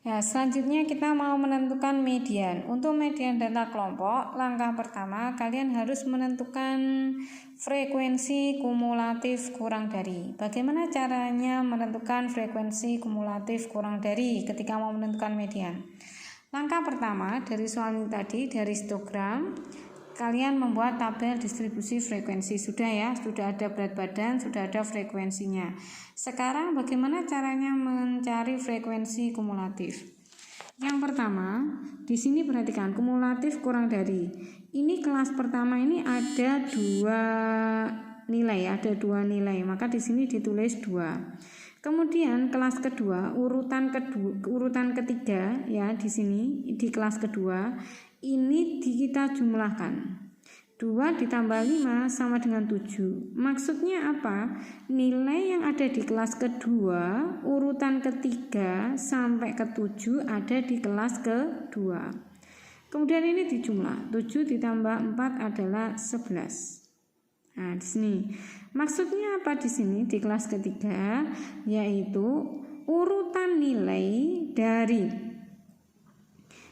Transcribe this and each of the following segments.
Ya, selanjutnya kita mau menentukan median. Untuk median data kelompok, langkah pertama kalian harus menentukan frekuensi kumulatif kurang dari. Bagaimana caranya menentukan frekuensi kumulatif kurang dari ketika mau menentukan median? Langkah pertama dari soal ini tadi, dari histogram, kalian membuat tabel distribusi frekuensi. Sudah ya, sudah ada berat badan, sudah ada frekuensinya. Sekarang bagaimana caranya mencari frekuensi kumulatif? Yang pertama, di sini perhatikan kumulatif kurang dari. Ini kelas pertama ini ada dua nilai, maka di sini ditulis 2. Kemudian kelas kedua, urutan ketiga ya, di sini di kelas kedua ini kita jumlahkan. 2 ditambah 5 sama dengan 7. Maksudnya apa? Nilai yang ada di kelas kedua, urutan ketiga sampai ke 7 ada di kelas kedua. Kemudian ini dijumlah. 7 ditambah 4 adalah 11. Nah, di sini. Maksudnya apa di sini di kelas ketiga? Yaitu urutan nilai dari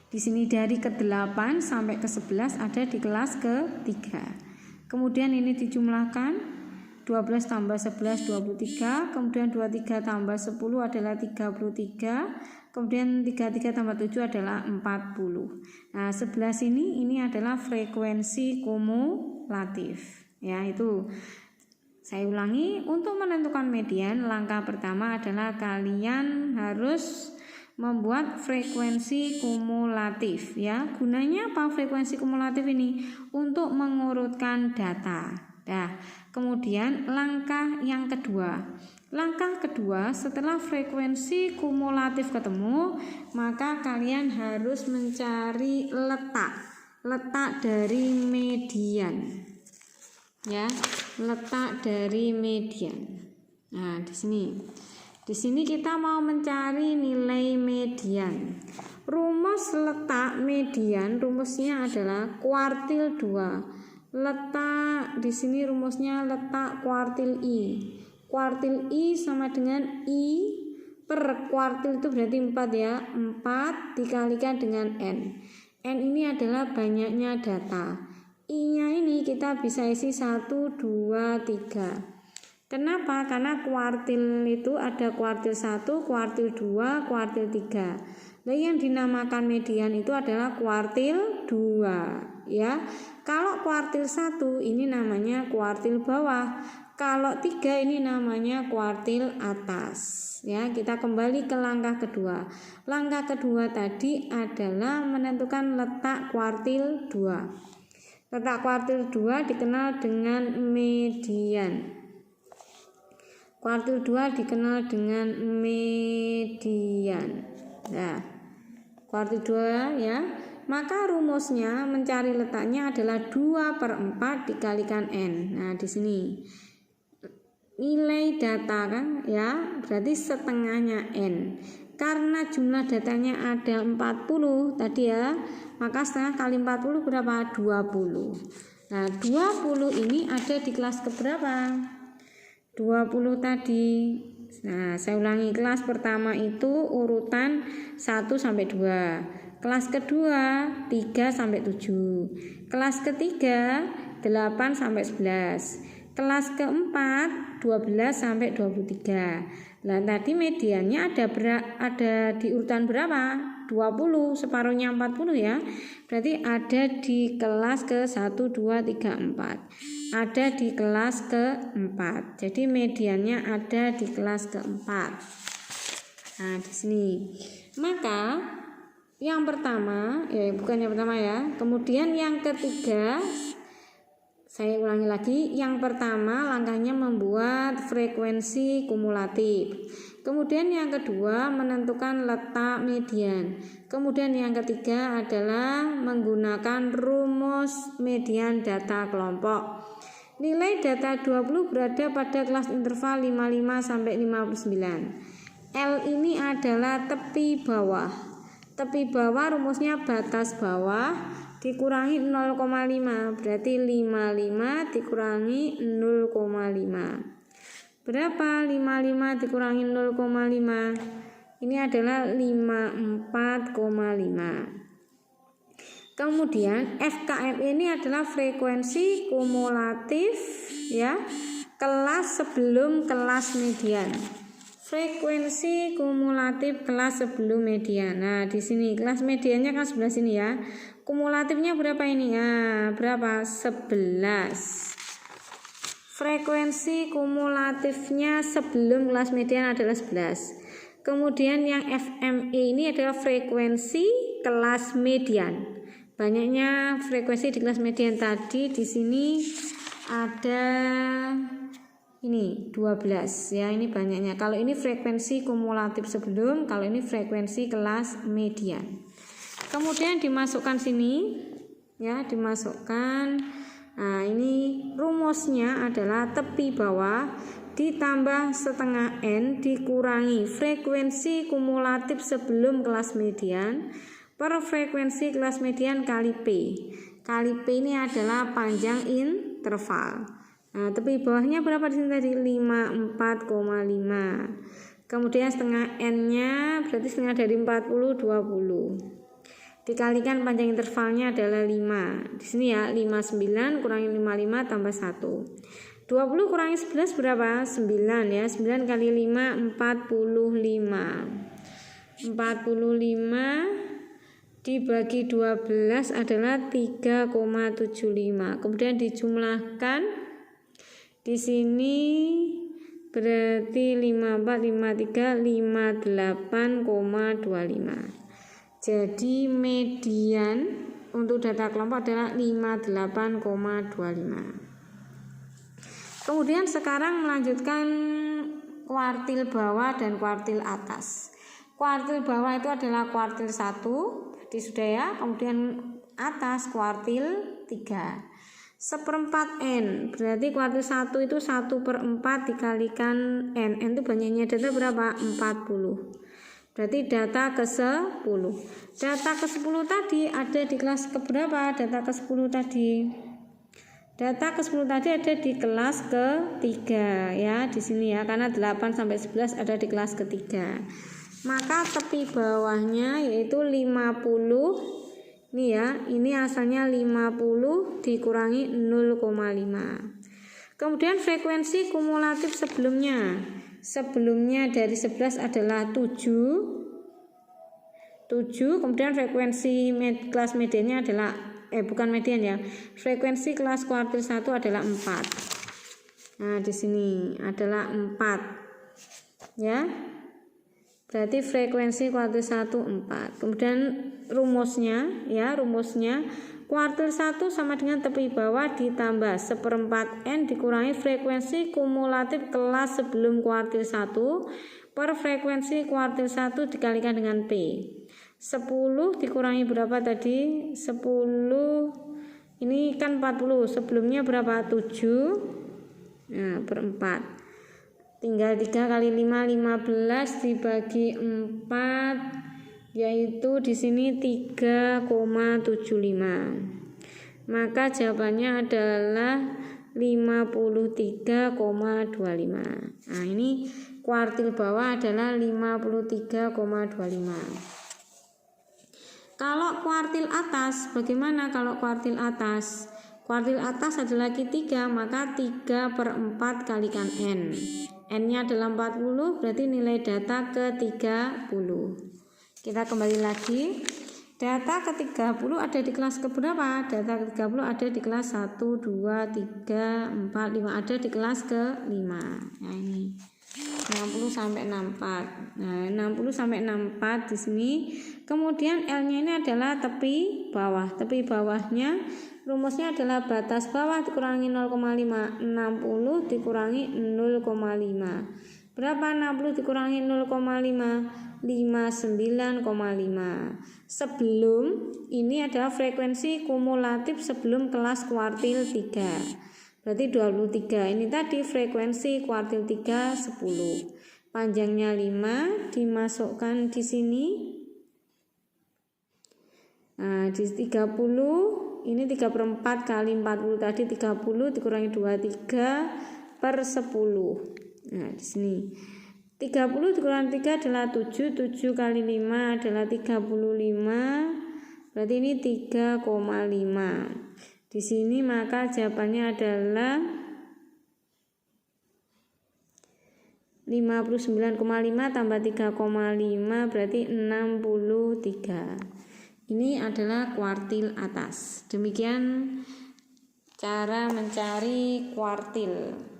di sini dari ke-8 sampai ke-11 ada di kelas ke-3. Kemudian ini dijumlahkan 12 tambah 11 23, kemudian 23 tambah 10 adalah 33, kemudian 33 tambah 7 adalah 40. Nah, 11 ini adalah frekuensi kumulatif. Ya, itu. Saya ulangi, untuk menentukan median, langkah pertama adalah kalian harus membuat frekuensi kumulatif ya. Gunanya apa frekuensi kumulatif ini? Untuk mengurutkan data. Nah, kemudian langkah yang kedua. Langkah kedua, setelah frekuensi kumulatif ketemu, maka kalian harus mencari letak dari median. Ya, letak dari median. Nah, di sini kita mau mencari nilai median. Rumus letak median, rumusnya adalah kuartil 2. Letak di sini rumusnya letak kuartil I. Kuartil I sama dengan I per kuartil itu berarti 4 ya. 4 dikalikan dengan N. N ini adalah banyaknya data. I-nya ini kita bisa isi 1, 2, 3. Kenapa? Karena kuartil itu ada kuartil 1, kuartil 2, kuartil 3. Nah, yang dinamakan median itu adalah kuartil 2 ya. Kalau kuartil 1 ini namanya kuartil bawah. Kalau 3 ini namanya kuartil atas. Ya, kita kembali ke langkah kedua. Langkah kedua tadi adalah menentukan letak kuartil 2. Letak kuartil 2 dikenal dengan median. Kuartil 2 dikenal dengan median. Nah, kuartil 2 ya. Maka rumusnya mencari letaknya adalah 2/4 dikalikan N. Nah, di sini nilai data kan ya, berarti setengahnya N. Karena jumlah datanya ada 40 tadi ya, maka setengah kali 40 berapa? 20. Nah, 20 ini ada di kelas keberapa? 20 tadi. Nah, saya ulangi, kelas pertama itu urutan 1 sampai 2. Kelas kedua 3 sampai 7. Kelas ketiga 8 sampai 11. Kelas keempat 12 sampai 23. Nah, tadi mediannya ada di urutan berapa? 20, separuhnya 40 ya. Berarti ada di kelas ke 1, 2, 3, 4. Ada di kelas ke-4. Jadi mediannya ada di kelas ke-4. Nah, di sini. Maka yang pertama, bukan yang pertama ya. Kemudian yang ketiga, saya ulangi lagi, yang pertama langkahnya membuat frekuensi kumulatif. Kemudian yang kedua menentukan letak median. Kemudian yang ketiga adalah menggunakan rumus median data kelompok. Nilai data 20 berada pada kelas interval 55 sampai 59. L ini adalah tepi bawah. Tepi bawah rumusnya batas bawah dikurangi 0,5, berarti 55 dikurangi 0,5. Berapa 55 dikurangi 0,5? Ini adalah 54,5. Kemudian FKM ini adalah frekuensi kumulatif ya kelas sebelum kelas median. Frekuensi kumulatif kelas sebelum median. Nah, di sini kelas mediannya kan sebelah sini ya. Kumulatifnya berapa ini? Nah, berapa? 11. Frekuensi kumulatifnya sebelum kelas median adalah 11. Kemudian yang FME ini adalah frekuensi kelas median. Banyaknya frekuensi di kelas median tadi, di sini ada ini 12 ya, ini banyaknya. Kalau ini frekuensi kumulatif sebelum, kalau ini frekuensi kelas median. Kemudian dimasukkan sini ya, dimasukkan. Nah, ini rumusnya adalah tepi bawah ditambah setengah N dikurangi frekuensi kumulatif sebelum kelas median per frekuensi kelas median kali P. Kali P ini adalah panjang interval. Nah, tepi bawahnya berapa di sini tadi? 54,5. Kemudian setengah N-nya berarti setengah dari 40, 20. Dikalikan panjang intervalnya adalah 5. Di sini ya, 59 kurangi 55 tambah 1. 20 kurangi 11 berapa? 9 ya. 9 kali 5 45. 45 dibagi 12 adalah 3,75. Kemudian dijumlahkan di sini berarti 54, 53, 58,25. Jadi median untuk data kelompok adalah 58,25. Kemudian sekarang melanjutkan kuartil bawah dan kuartil atas. Kuartil bawah itu adalah kuartil 1, jadi sudah ya. Kemudian atas kuartil 3. 1/4 N, berarti kuartil 1 itu 1/4 dikalikan N. N itu banyaknya data berapa? 40. Berarti data ke-10. Data ke-10 tadi ada di kelas keberapa? Data ke-10 tadi. Data ke-10 tadi ada di kelas ke-3 ya, di sini ya, karena 8 sampai 11 ada di kelas ke-3. Maka tepi bawahnya yaitu 50. Ini ya, ini asalnya 50 dikurangi 0,5. Kemudian frekuensi kumulatif sebelumnya. Sebelumnya dari 11 adalah 7. Kemudian frekuensi kelas mediannya adalah bukan median ya. Frekuensi kelas kuartil 1 adalah 4. Nah, di sini adalah 4. Ya. Berarti frekuensi kuartil 1 4. Kemudian rumusnya kuartil 1 sama dengan tepi bawah ditambah 1/4 N dikurangi frekuensi kumulatif kelas sebelum kuartil 1 per frekuensi kuartil 1 dikalikan dengan P. 10 dikurangi berapa tadi? 10 ini kan 40, sebelumnya berapa? 7. Nah, per 4. Tinggal 3 kali 5, 15 dibagi 4, yaitu di sini 3,75. Maka jawabannya adalah 53,25. Nah, ini kuartil bawah adalah 53,25. Kalau kuartil atas, bagaimana kalau kuartil atas? Kuartil atas adalah Q3, maka 3/4 kalikan N. N-nya adalah 40, berarti nilai data ke-30. Kita kembali lagi. Data ke-30 ada di kelas keberapa? Data ke-30 ada di kelas 1, 2, 3, 4, 5. Ada di kelas ke-5. Nah, ini 60 sampai 64. Nah, 60 sampai 64 di sini. Kemudian L-nya ini adalah tepi bawah. Tepi bawahnya rumusnya adalah batas bawah dikurangi 0,5. 60 dikurangi 0,5. Berapa 60 dikurangi 0,5? 59,5. Sebelum ini adalah frekuensi kumulatif sebelum kelas kuartil 3. Berarti 23. Ini tadi frekuensi kuartil 3 10. Panjangnya 5 dimasukkan di sini. Nah, di 30 ini 3/4 kali 40 tadi 30 dikurangi 23 per 10. Nah, di sini 30 dikurang 3 adalah 7, 7 kali 5 adalah 35, berarti ini 3,5. Di sini maka jawabannya adalah 59,5 tambah 3,5 berarti 63. Ini adalah kuartil atas. Demikian cara mencari kuartil.